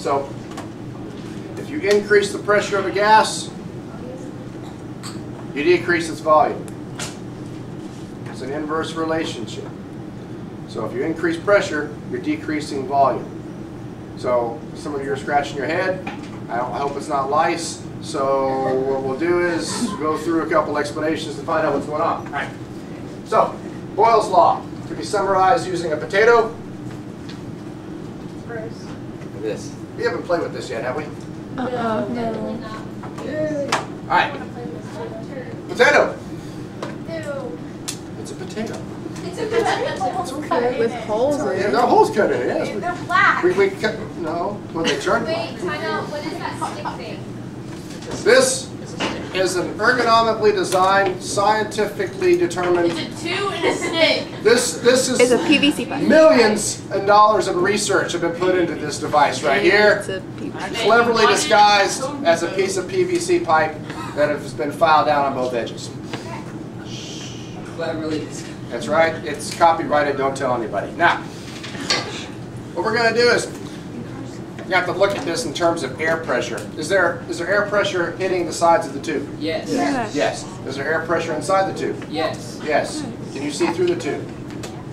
So if you increase the pressure of a gas, you decrease its volume. It's an inverse relationship. So if you increase pressure, you're decreasing volume. So some of you are scratching your head. I hope it's not lice. So what we'll do is go through a couple explanations to find out what's going on. All right. So Boyle's law can be summarized using a potato. This. We haven't played with this yet, have we? No. All right. Potato. It's a potato. It's a potato. It's okay. With holes in Yeah, it. there are holes cut in it. Yes. They're black. We cut. No. When they turn. Wait, time out. What is that stick thing? This is an ergonomically designed, scientifically determined. It's a 2 and a stick. This is It's a PVC pipe. millions of dollars of research have been put into this device right here, It's a PVC. cleverly disguised as a piece of PVC pipe that has been filed down on both edges. Cleverly disguised. That's right. It's copyrighted. Don't tell anybody. Now, what we're going to do is you have to look at this in terms of air pressure. Is there air pressure hitting the sides of the tube? Yes. Yes. Is there air pressure inside the tube? Yes. Yes. Can you see through the tube?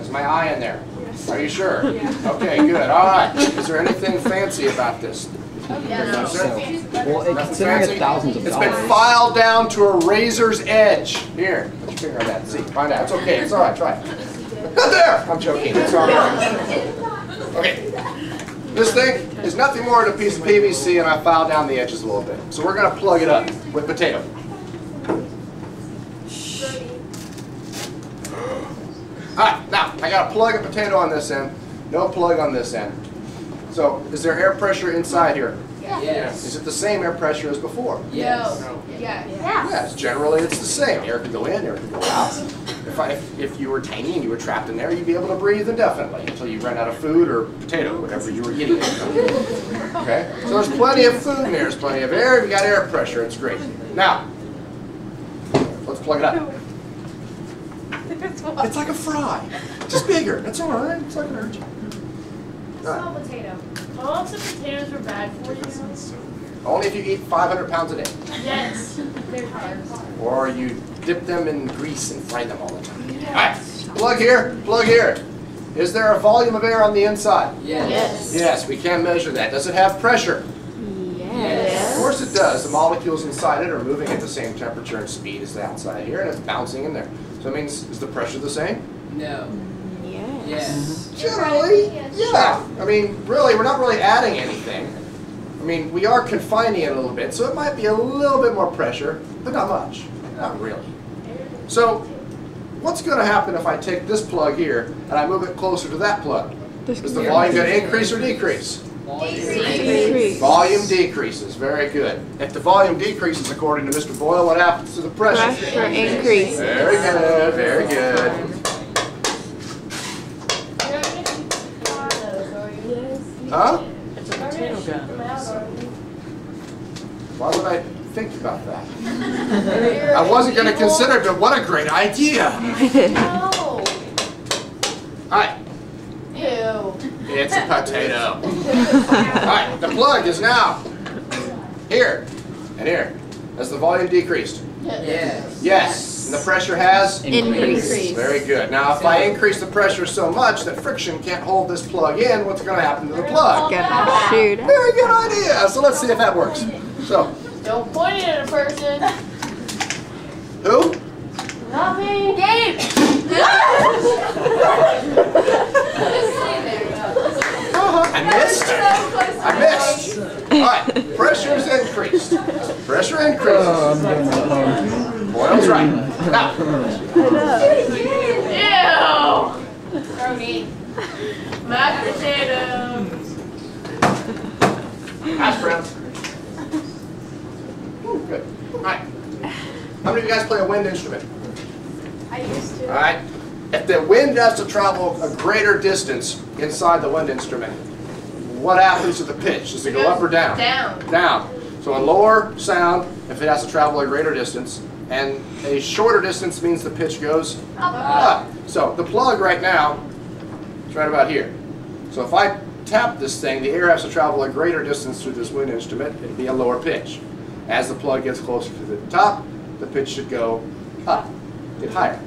Is my eye in there? Are you sure? Okay, good. All right. Is there anything fancy about this? No, sir? Well, considering it's thousands of It's dollars. been filed down to a razor's edge. Here, put your finger on that. See, find out. It's okay. It's all right. Try it. Not there. I'm joking. It's all right. Okay. This thing is nothing more than a piece of PVC, and I filed down the edges a little bit. So we're going to plug it up with potato. All right. Now I got to plug a potato on this end. No plug on this end. So is there air pressure inside here? Yes. Is it the same air pressure as before? Yes. Yes, generally it's the same. Air can go in, air can go out. If you were tiny and you were trapped in there, you'd be able to breathe indefinitely until you ran out of food or potato, whatever you were eating. Okay? So there's plenty of food in there, there's plenty of air, you got air pressure, it's great. Now, let's plug it up. It's like a fry, just bigger. That's all right, it's not going to hurt you. Small potato. Lots of potatoes are bad for you. Only if you eat 500 pounds a day. Yes. Or you dip them in grease and fry them all the time. All right, plug here, plug here. Is there a volume of air on the inside? Yes. Yes, we can measure that. Does it have pressure? Yes. Of course it does. The molecules inside it are moving at the same temperature and speed as the outside here, and it's bouncing in there. So it means, is the pressure the same? No. Yes. Yes. Generally, yeah. I mean, really, we're not really adding anything. I mean, we are confining it a little bit, so it might be a little bit more pressure, but not much. Not really. So, what's going to happen if I take this plug here and I move it closer to that plug? Is the volume going to increase or decrease? Decrease. Volume decreases. Very good. If the volume decreases, according to Mr. Boyle, what happens to the pressure? Pressure increase. Very good. Very good. Huh? It's a potato gun. Why would I think about that? I wasn't going to consider it, but what a great idea. No. Alright, Ew. it's a potato. Alright, the plug is now here and here. Has the volume decreased? Yes. Yes. And the pressure has? Increase. Very good. Now, if I increase the pressure so much that friction can't hold this plug in, what's going to happen to the plug? Gonna shoot. Very good idea. So let's see if that works. So, Don't point it at a person. who? Not me. Gabe. I missed. I missed. All right, pressure's increased. Pressure increases. Boyle's right. Now, Ew. Protein. Mashed potatoes. hash browns. Ooh, good. All right. How many of you guys play a wind instrument? I used to. All right. If the wind has to travel a greater distance inside the wind instrument, what happens to the pitch? Does it go up or down? Down. Down. So a lower sound, if it has to travel a greater distance, and a shorter distance means the pitch goes up. So the plug right now is right about here. So if I tap this thing, the air has to travel a greater distance through this wind instrument. It'll be a lower pitch. As the plug gets closer to the top, the pitch should go up, get higher.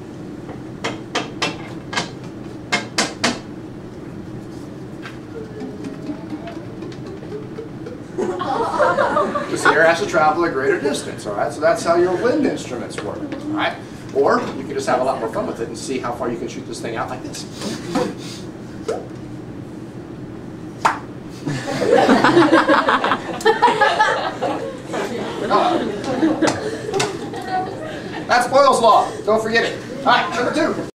Because the air has to travel a greater distance, all right? So that's how your wind instruments work, all right? Or you can just have a lot more fun with it and see how far you can shoot this thing out like this. That's Boyle's law. Don't forget it. All right, number 2.